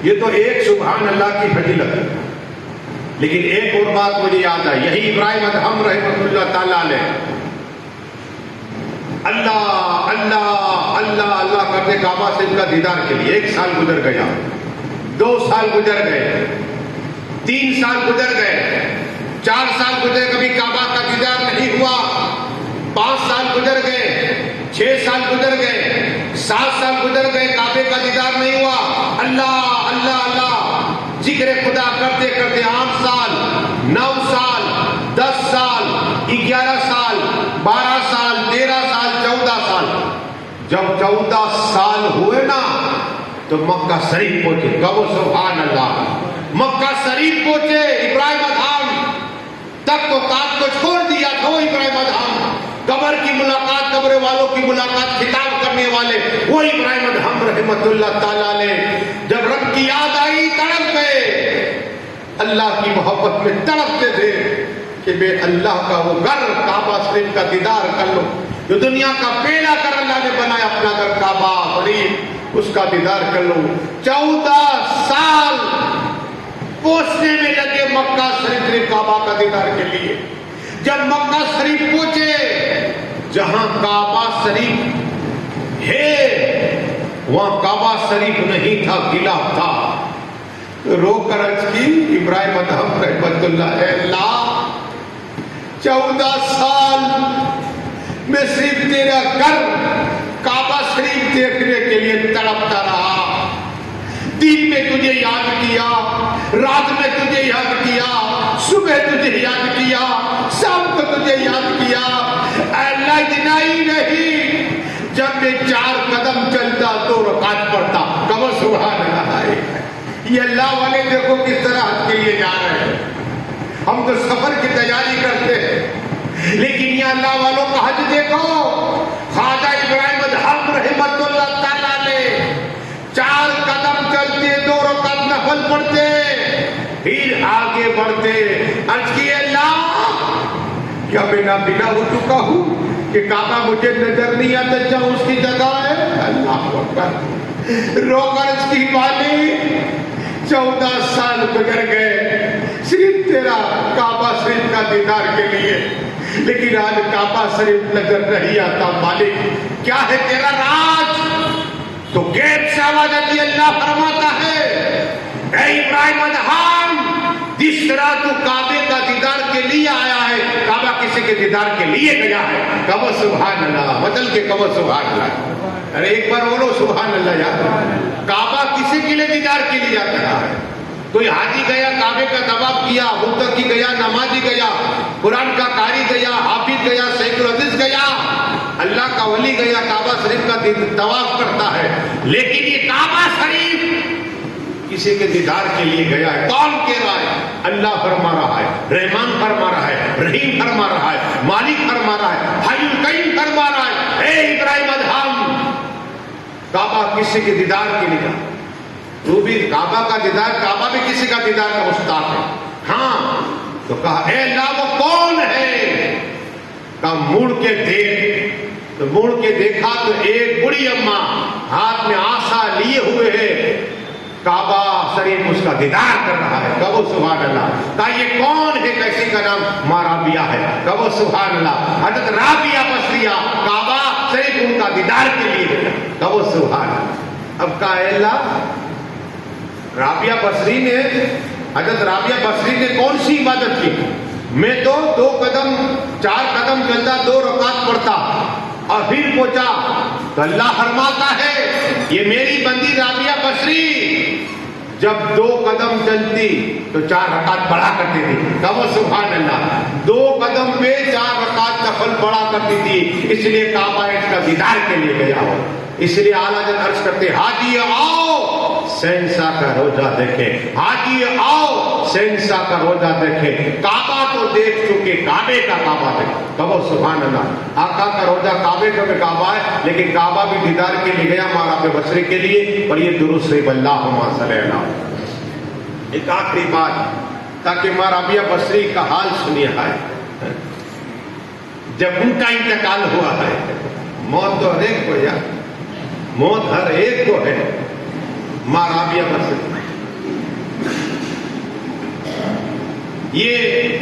یہ تو ایک سبحان اللہ کی فضیلت ہے. لیکن ایک اور بات مجھے یاد ہے، یہی ابراہیم ادہم رحمۃ اللہ تعالیٰ علیہ اللہ اللہ اللہ اللہ کرتے کعبہ سے ان کا دیدار کے لیے 1 سال گزر گیا، 2 سال گزر گئے، 3 سال گزر گئے، 4 سال گزرے، کبھی کعبہ کا دیدار نہیں ہوا. 5 سال گزر گئے، 6 سال گزر گئے، 7 سال گزر گئے، کعبے کا دیدار نہیں ہوا. اللہ اللہ اللہ ذکر خدا کرتے کرتے 8 سال، 9 سال، 10 سال، 11 سال، 12 سال، 13 سال، 14 سال. جب 14 سال ہوئے نا تو مکہ شریف پہنچے. کہو سبحان اللہ. مکہ شریف پہنچے. ابراہیم ادہم تک تو کات کو چھوڑ دیا تھا وہ ابراہیم ادہم. قبر کی ملاقات، قبر والوں کی ملاقات خطاب کرنے والے وہ ابراہیم ادہم رحمۃ اللہ تعالیٰ علیہ جب رب کی یاد آئی تڑپ گئے. اللہ کی محبت میں تڑپتے تھے کہ بے اللہ کا وہ گھر کعبہ شریف کا دیدار کر لو. جو دنیا کا پہلا گھر اللہ نے بنایا اپنا گھر کعبہ شریف، اس کا دیدار کر لو. 14 سال پہنچنے میں لگے مکہ شریف کعبہ کا دیدار کے لیے. جب مکہ شریف پہنچے، جہاں کعبہ شریف ہے وہاں کعبہ شریف نہیں تھا، قلعہ تھا. رو کر عرض کی ابراہیم ادہم رحمۃ اللہ، اے اللہ 14 سال میں صرف تیرا گھر کعبہ شریف دیکھنے کے لیے تڑپتا رہا. دن میں تجھے یاد کیا، رات میں تجھے یاد کیا، صبح تجھے یاد کیا، شام کو تجھے یاد کیا. اے اللہ اتنا ہی نہیں، جب میں 4 قدم چلتا 2 رکعت پڑھتا. کہو سبحان اللہ. یہ اللہ والے دیکھو کس طرح حج کے لیے جا رہے ہیں. ہم تو سفر کی تیاری کرتے ہیں، لیکن یہ اللہ والوں کا حج دیکھو. خواجہ ابراہیم ادہم رحمۃ اللہ تعالیٰ نے 4 قدم چلتے 2 رکعت نفل پڑھتے، پھر آگے بڑھتے. عرض کی اللہ کیا میں نابینا ہو چکا ہوں کہ کعبہ مجھے نظر نہیں آتا جہاں اس کی جگہ ہے. اللہ اکبر. رو کر عرض کی مالک 14 سال گزر گئے صرف تیرا کعبہ شریف کا دیدار کے لیے، لیکن آج کعبہ شریف نظر نہیں آتا. مالک کیا ہے تیرا راز؟ تو غیب سے آواز آتی. اللہ فرماتا ہے اے ابراہیم ادہم، جس طرح تو کعبے کا دیدار کے لیے آیا ہے، کعبہ کسی کے دیدار کے لیے گیا ہے. کہو سبحان اللہ. بدل کے کہو سبحان اللہ. ارے ایک بار بولو سبحان اللہ یار. کعبہ کسی کے لیے دیدار کے لیے جاتا ہے. کوئی حاجی گیا کعبے کا طواف کیا، متقی گیا، نمازی گیا، قرآن کا قاری گیا، حافظ گیا، شیخ الحدیث گیا، اللہ کا ولی گیا، کعبہ شریف کا طواف کرتا ہے. لیکن یہ کعبہ شریف کسی کے دیدار کے لیے گیا ہے. کون کہہ رہا ہے؟ اللہ فرما رہا ہے، رحمان فرما رہا ہے، رحیم فرما رہا ہے، مالک فرما رہا ہے، حی القیوم فرما رہا ہے. اے ابراہیم ادہم، کعبہ کسی کے دیدار کے لیے گیا. تو بھی کعبہ کا دیدار، کعبہ بھی کسی کا دیدار کا مستحق ہے. ہاں تو کہا اے اللہ وہ کون ہے؟ کہا مڑ کے دیکھ. تو مڑ کے دیکھا تو ایک بڑی اماں ہاتھ میں آسا لیے ہوئے ہے، کعبہ شریف اس کا دیدار کر رہا ہے. کہو سبحان اللہ. کہا یہ کون ہے؟ کیسی کا نام ماں رابعہ ہے. کہو سبحان اللہ. حضرت رابعہ بصریہ کعبہ شریف ان کا دیدار کے لیے گیا. کہو سبحان اللہ. اب کہا اے اللہ رابعہ بصری نے، حضرت رابعہ بصری نے کون سی عبادت کی؟ میں تو 2 قدم 4 قدم چلتا 2 رکعت پڑھتا اور پھر پہنچا. تو اللہ فرماتا ہے یہ میری بندی رابعہ بصری جب 2 قدم چلتی تو 4 رکعت پڑھا کرتی تھی. کہو سبحان اللہ. 2 قدم پہ 4 رکعت نفل پڑھا کرتی تھی. اس لیے کعبہ اس کا دیدار کے لیے گیا ہو. اس لیے اعلیٰ حضرت عرض کرتے حاجی آؤ شہنشاہ کا روزہ دیکھیں. حاجی آؤ شہنشاہ کا روزہ دیکھیں. کعبہ تو دیکھ چکے، کعبے کا کعبہ دیکھ. کہو سبحان اللہ. آقا کا روزہ کعبے کا کعبہ ہے، لیکن کعبہ بھی دیدار کے لیے گیا ماں رابعہ بصری کے لیے. اور یہ درود شریف اللہم صلی اللہ. ایک آخری بات تاکہ ماں رابعہ بصری کا حال سنیے ہے. جب ان کا انتقال ہوا ہے، موت تو ہر ایک کو ہے، موت ہر ایک کو ہے. ماں رابعہ بصری یہ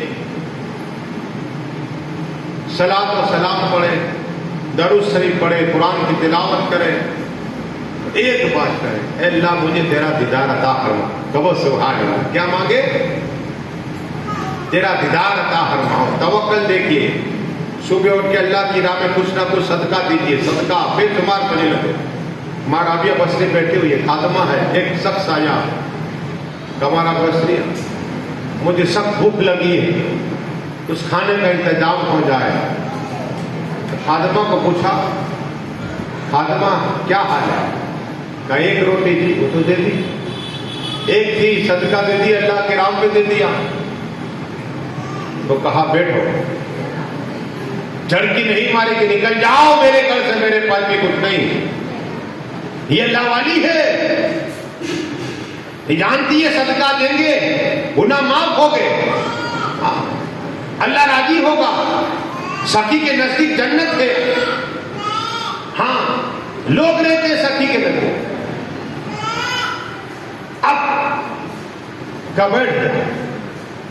صلاۃ و سلام پڑھے، درود شریف پڑھے، قرآن کی تلاوت کرے، ایک بات کرے، اے اللہ مجھے تیرا دیدار عطا فرما، کہو سبحان اللہ۔ کیا مانگے؟ تیرا دیدار عطا فرماؤ۔ توکل دیکھیے، صبح اٹھ کے اللہ کی راہ میں کچھ نہ کچھ صدقہ دیجیے، صدقہ بے شمار بنے لگے۔ ماں رابعہ بسری بیٹھی ہوئی ہے، خادمہ ہے، ایک شخص آیا، ہمارا بسری مجھے سخت بھوک لگی ہے، اس کھانے کا انتظام ہو جائے۔ خادمہ کو پوچھا، خادمہ کیا حال ہے؟ کہا ایک روٹی تھی، وہ تو دے دی، ایک تھی صدقہ دے دی، اللہ کے راہ پہ دے دیا۔ تو کہا بیٹھو، جھڑکی نہیں مارے کہ نکل جاؤ میرے گھر سے، میرے پاس بھی کچھ نہیں۔ یہ اللہ والی ہے، یہ جانتی ہے صدقہ دیں گے گناہ معاف ہو گئے، اللہ راضی ہوگا، سخی کے نزدیک جنت ہے۔ ہاں لوگ رہتے ہیں سخی کے نزدیک۔ اب کا بیٹھ گیا،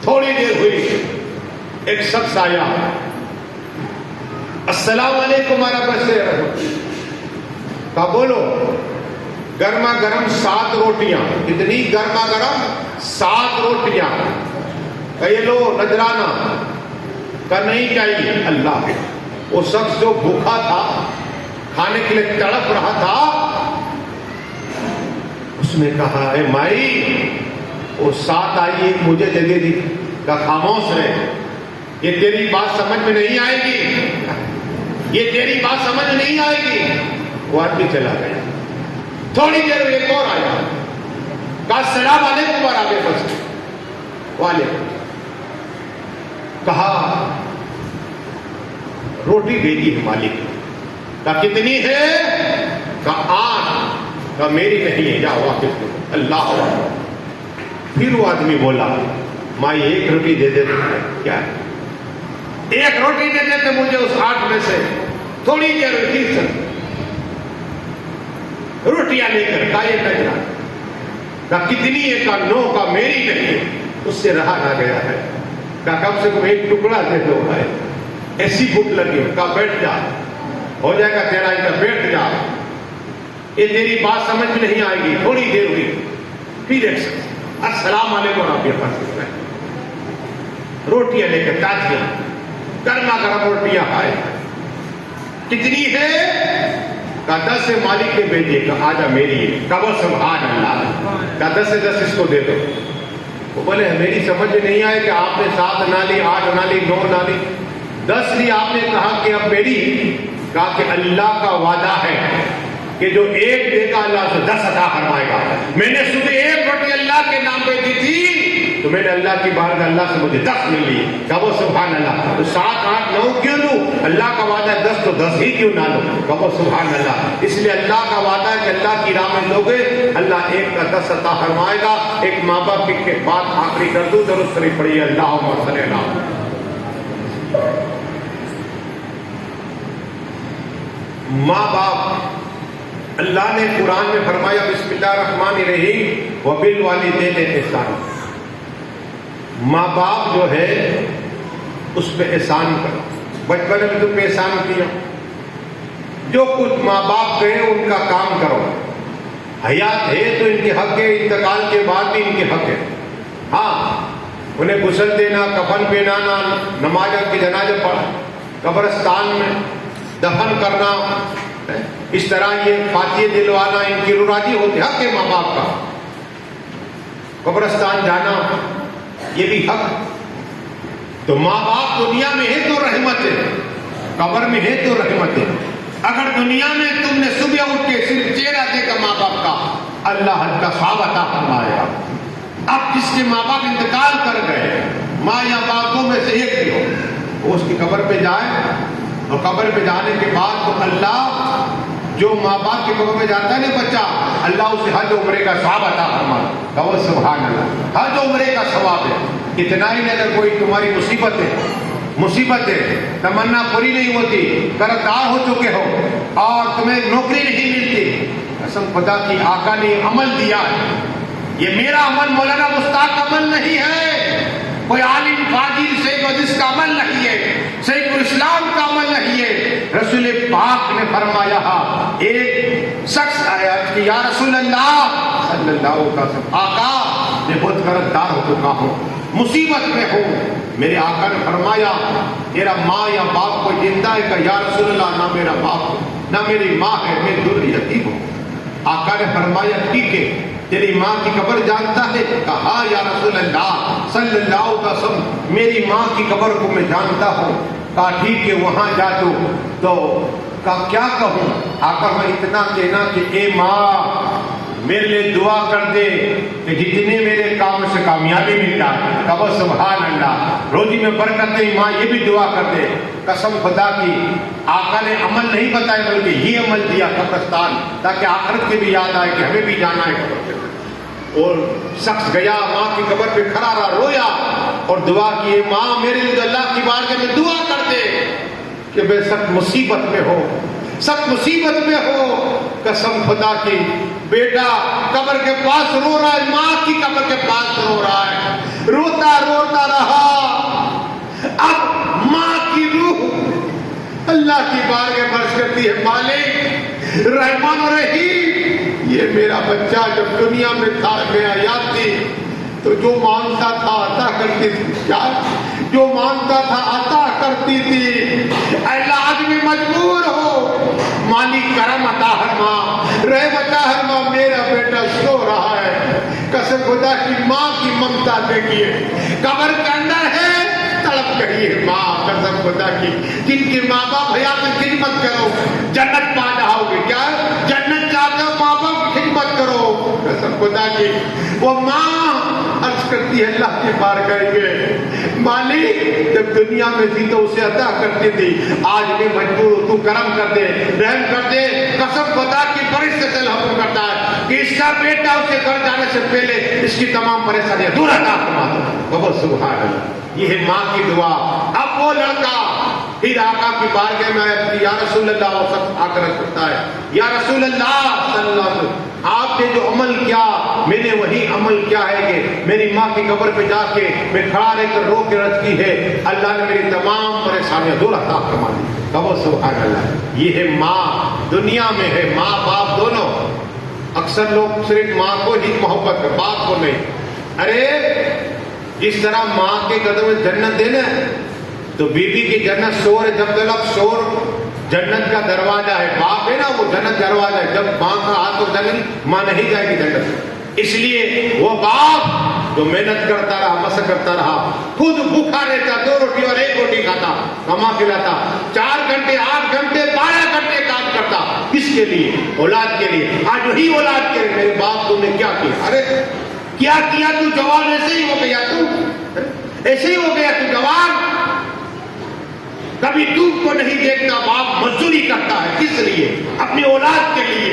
تھوڑی دیر ہوئی، ایک شخص آیا، السلام علیکم ہمارا بسے، کہا بولو۔ گرما گرم 7 روٹیاں، کتنی گرما گرم 7 روٹیاں، کہ یہ لو نذرانہ، کہ نہیں چاہیے اللہ۔ وہ شخص جو بھوکا تھا، کھانے کے لیے تڑپ رہا تھا، اس نے کہا اے مائی وہ 7 آئی، ایک مجھے دے دی۔ کہ خاموش رہے، یہ تیری بات سمجھ میں نہیں آئے گی، یہ تیری بات سمجھ میں نہیں آئے گی۔ وہ آدمی چلا گیا۔ تھوڑی دیر میں ایک اور آیا، کہا السلام علیکم ورحمۃ اللہ، وعلیکم۔ کہا روٹی بھیجی ہے مالک نے۔ کہا کتنی ہے؟ کہا 8۔ کہا میری نہیں ہے، جاؤ واپس دو۔ اللہ اکبر۔ پھر وہ آدمی بولا مائی ایک روٹی دے دیتے، کیا ایک روٹی دے دیتے مجھے اس 8 میں سے۔ تھوڑی دیر ہوئی، روٹیاں لے کر کھائے نجرا۔ کہا کتنی ہے؟ کہا 9۔ کہا میری نہیں، اس سے رہا نہ گیا ہے۔ کہا کم سے کم ایک ٹکڑا دے دو بھائی، ایسی بھوک لگی۔ کہا بیٹھ جا، ہو جائے گا تیرا ادھر، بیٹھ جا، یہ تیری بات سمجھ میں نہیں آئے گی۔ تھوڑی دیر ہوئی، پھر ایک السلام علیکم ورحمۃ اللہ، روٹیاں لے کر تازیاں گرما گرم روٹیاں کھائے۔ کتنی ہے؟ کہا 10 سے مالک نے بھیجیے۔ کہا آجا میری ہے۔ کہا سبحان اللہ۔ کہا 10 سے 10 اس کو دے دو۔ وہ بولے میری سمجھ میں نہیں آئے کہ آپ نے 7 نہ لی، 8 نہ لی، 9 نہ لی، 10 لی۔ آپ نے کہا کہ اب میری، کہا کہ اللہ کا وعدہ ہے کہ جو 1 دے گا اللہ سے 10 عطا فرمائے گا۔ میں نے صبح 1 روٹی اللہ کے نام پہ دی تھی، تو میں نے اللہ کی بارگاہ اللہ سے مجھے 10 ملی۔ کہو سبحان اللہ۔ تو 7، 8، 9 کیوں لوں؟ اللہ کا وعدہ ہے 10، تو 10 ہی کیوں نہ لوں؟ کہو سبحان اللہ۔ اس لیے اللہ کا وعدہ ہے کہ اللہ کی راہ میں لوگے، اللہ 1 کا 10 عطا فرمائے گا۔ ایک ماں باپ کی بات آخری کر دوں، درود شریف پڑھیے، اللہم صلی اللہ۔ ماں باپ، اللہ نے قرآن میں فرمایا بسم اللہ الرحمن الرحیم وبالوالدین احسانا۔ ماں باپ جو ہے اس پہ احسان کرو۔ بچپن میں تم پہ احسان کیا، جو کچھ ماں باپ کہیں ان کا کام کرو۔ حیات ہے تو ان کے حق ہے، انتقال کے بعد بھی ان کے حق ہے۔ ہاں انہیں غسل دینا، کفن پہنانا، نماز کی جنازہ پڑھا، قبرستان میں دفن کرنا، اس طرح یہ فاتحہ دلوانا، ان کی راضی ہوتے، حق ہے ماں باپ کا۔ قبرستان جانا یہ بھی حق۔ تو ماں باپ دنیا میں ہے تو رحمت ہے، قبر میں ہے تو رحمت ہے۔ اگر دنیا میں تم نے صبح اٹھ کے صرف چہرہ دیکھا ماں باپ کا، اللہ حج کا ثواب عطا فرمائے گا۔ اب جس کے ماں باپ انتقال کر گئے، ماں یا باپوں میں سے ایک بھی ہو، وہ اس کی قبر پہ جائے، اور قبر پہ جانے کے بعد تو اللہ جو ماں باپ کی قبر پہ جاتا ہے نا بچہ، اللہ اسے حج عمرے کا ثواب عطا فرمائے۔ کہو سبحان اللہ۔ حج عمرے کا ثواب ہے۔ اتنا ہی نہیں، اگر کوئی تمہاری مصیبت ہے، تمنا پوری نہیں ہوتی، قرضدار ہو چکے ہو اور تمہیں نوکری نہیں ملتی، قسم خدا کی آقا نے عمل دیا ہے، یہ میرا عمل مولانا مشتاق عمل نہیں ہے، کوئی عالم فاضل شیخ جس کا عمل نہیں ہے، شیخ الاسلام کا عمل نہیں ہے۔ رسول پاک نے فرمایا ایک شخص آیا کہ یا رسول اللہ صلی اللہ علیہ وسلم، آقا میں بہت قرضدار ہو چکا ہوں، مصیبت میں ہوں۔ میرے آقا نے فرمایا میرا ماں یا باپ کو زندہ ہے؟ کہ یا رسول اللہ نہ میرا باپ نہ میری ماں ہے، میں در یتیم ہوں۔ آقا نے فرمایا ٹھیک ہے، تیری ماں کی قبر جانتا ہے؟ کہا یا رسول اللہ صلی اللہ علیہ وسلم میری ماں کی قبر کو میں جانتا ہوں۔ کہا ٹھیک ہے، وہاں جا تو کہا کیا کہوں؟ آقا میں اتنا کہنا کہ اے ماں میرے لیے دعا کر دے کہ جتنے میرے کام سے کامیابی ملتا ہے۔ کہا سبحان اللہ، روزی میں برکت دے۔ ماں یہ بھی دعا کر دے۔ قسم خدا کی آقا نے عمل نہیں بتایا بلکہ یہ عمل دیا قبرستان، تاکہ آخرت کے بھی یاد آئے کہ ہمیں بھی جانا ہے قبر پہ۔ اور شخص گیا ماں کی قبر پہ کھڑا رہا، رویا اور دعا کی ماں میرے لیے اللہ کی بارگاہ میں دعا کر دے کہ میں سخت مصیبت میں ہو، سخت مصیبت میں ہو۔ قسم خدا کی بیٹا قبر کے پاس رو رہا ہے، ماں کی قبر کے پاس رو رہا ہے، روتا روتا رہا۔ اب ماں کی روح اللہ کی بارگاہ برس کرتی ہے، مالک رحمان و رحیم، یہ میرا بچہ جب دنیا میں تھا میں حیات تھی تو جو مانگتا تھا عطا کرتی تھی، کیا جو مانگتا تھا عطا کرتی تھی۔ اللہ آج میں مجبور ہو، مالک کرم عطا فرما، رحم عطا فرما، میرا بیٹا سو رہا ہے۔ قسم خدا کی ماں کی ممتا دیکھیے، قبر کے اندر ہے، تڑپ کریے ماں۔ قسم خدا کی جن کے ماں باپ حیات میں خدمت کرو جنت پا جاؤ گے۔ کیا جنت چاہتے ہو؟ ماں باپ کی خدمت کرو۔ قسم خدا کی وہ ماں عرض کرتی ہے اللہ کے بارگاہ میں، مالک جب دنیا میں تھی تو اسے عطا کرتی تھی، آج میں مجبور ہوں، تو کرم کر دے، رحم کر دے۔ قسم خدا کی فرشتے سے حکم کرتا ہے کہ اس کا بیٹا اسے گھر جانے سے پہلے اس کی تمام پریشانیاں دور عطا فرما دو۔ بہت سبحان اللہ، یہ ہے ماں کی دعا۔ اب وہ لڑکا پھر آقا کی بارگاہ میں آیا کہ یا رسول اللہ، وہ سب آ کر کرتا ہے یا رسول اللہ صلی اللہ علیہ وسلم آپ نے جو عمل کیا میں نے وہی عمل کیا ہے کہ میری ماں کی قبر پہ جا کے میں کھڑا رہ کر رو کے عرض کی ہے، اللہ نے میری تمام پریشانیاں دور عطا فرما دی۔ کہو سبحان اللہ، یہ ہے ماں دنیا میں ہے، ماں باپ دونوں۔ اکثر لوگ صرف ماں کو ہی محبت کر، باپ کو نہیں۔ ارے جس طرح ماں کے قدم میں جنت دینا تو بیوی کی جنت شور ہے، جب تک شور جنت کا دروازہ ہے، باپ ہے نا وہ جنت دروازہ ہے، جب ماں کا ہاتھ تو جنت ماں نہیں جائے گی جنت۔ اس لیے وہ باپ جو محنت کرتا رہا، مشق کرتا رہا، خود بھوکا رہتا، 2 روٹی اور 1 روٹی کھاتا، کما کھلاتا، 4 گھنٹے 8 گھنٹے 12 گھنٹے کام کرتا، کس کے لیے؟ اولاد کے لیے۔ آج وہی اولاد کے لیے میرے باپ تم نے کیا کیا؟ ارے کیا کیا؟ تو جوان ایسے ہی ہو گیا، تو ایسے ہی ہو گیا، تو جوان کبھی دودھ کو نہیں دیکھتا، باپ مزدوری کرتا ہے، کس لیے؟ اپنی اولاد کے لیے،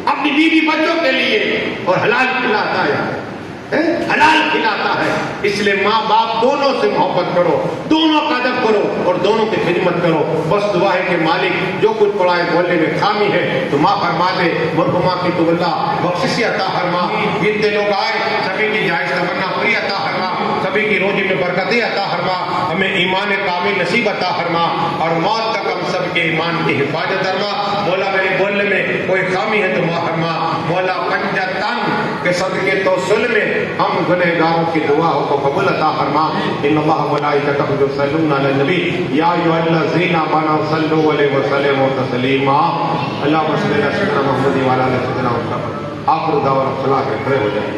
اپنی بیوی بچوں کے لیے، اور حلال کھلاتا ہے، حلال کھلاتا ہے۔ اس لیے ماں باپ دونوں سے محبت کرو، دونوں کا ادب کرو اور دونوں کی خدمت کرو۔ بس دعا ہے کہ مالک جو کچھ پڑا ہے محلے میں خامی ہے تو معاف فرما دے، مرحومہ کی تو اللہ بخشش عطا فرما۔ جتنے لوگ آئے سبھی کی جائز تمنا پوری عطا فرما، سبھی کی روزی میں برکتیں عطا فرما، ہمیں ایمان کامل نصیب عطا فرما، اور موت تک ہم سب کے ایمان کی حفاظت فرما۔ مولا میرے بولنے میں کوئی خامی ہے تو معاف فرما۔ مولا پنجہ تن کے صدقے توسل میں ہم گنہگاروں کی دعاؤں کو قبول عطا فرما۔ ان اللہ و ملائکتہ یصلون علی النبی یا ایھا الذین آمنوا صلوا علیہ وسلموا تسلیما۔ اللہم صل علی سیدنا محمد و علی آل سیدنا محمد۔ آخر دعوانا صلاح کے کھڑے ہو جائیں۔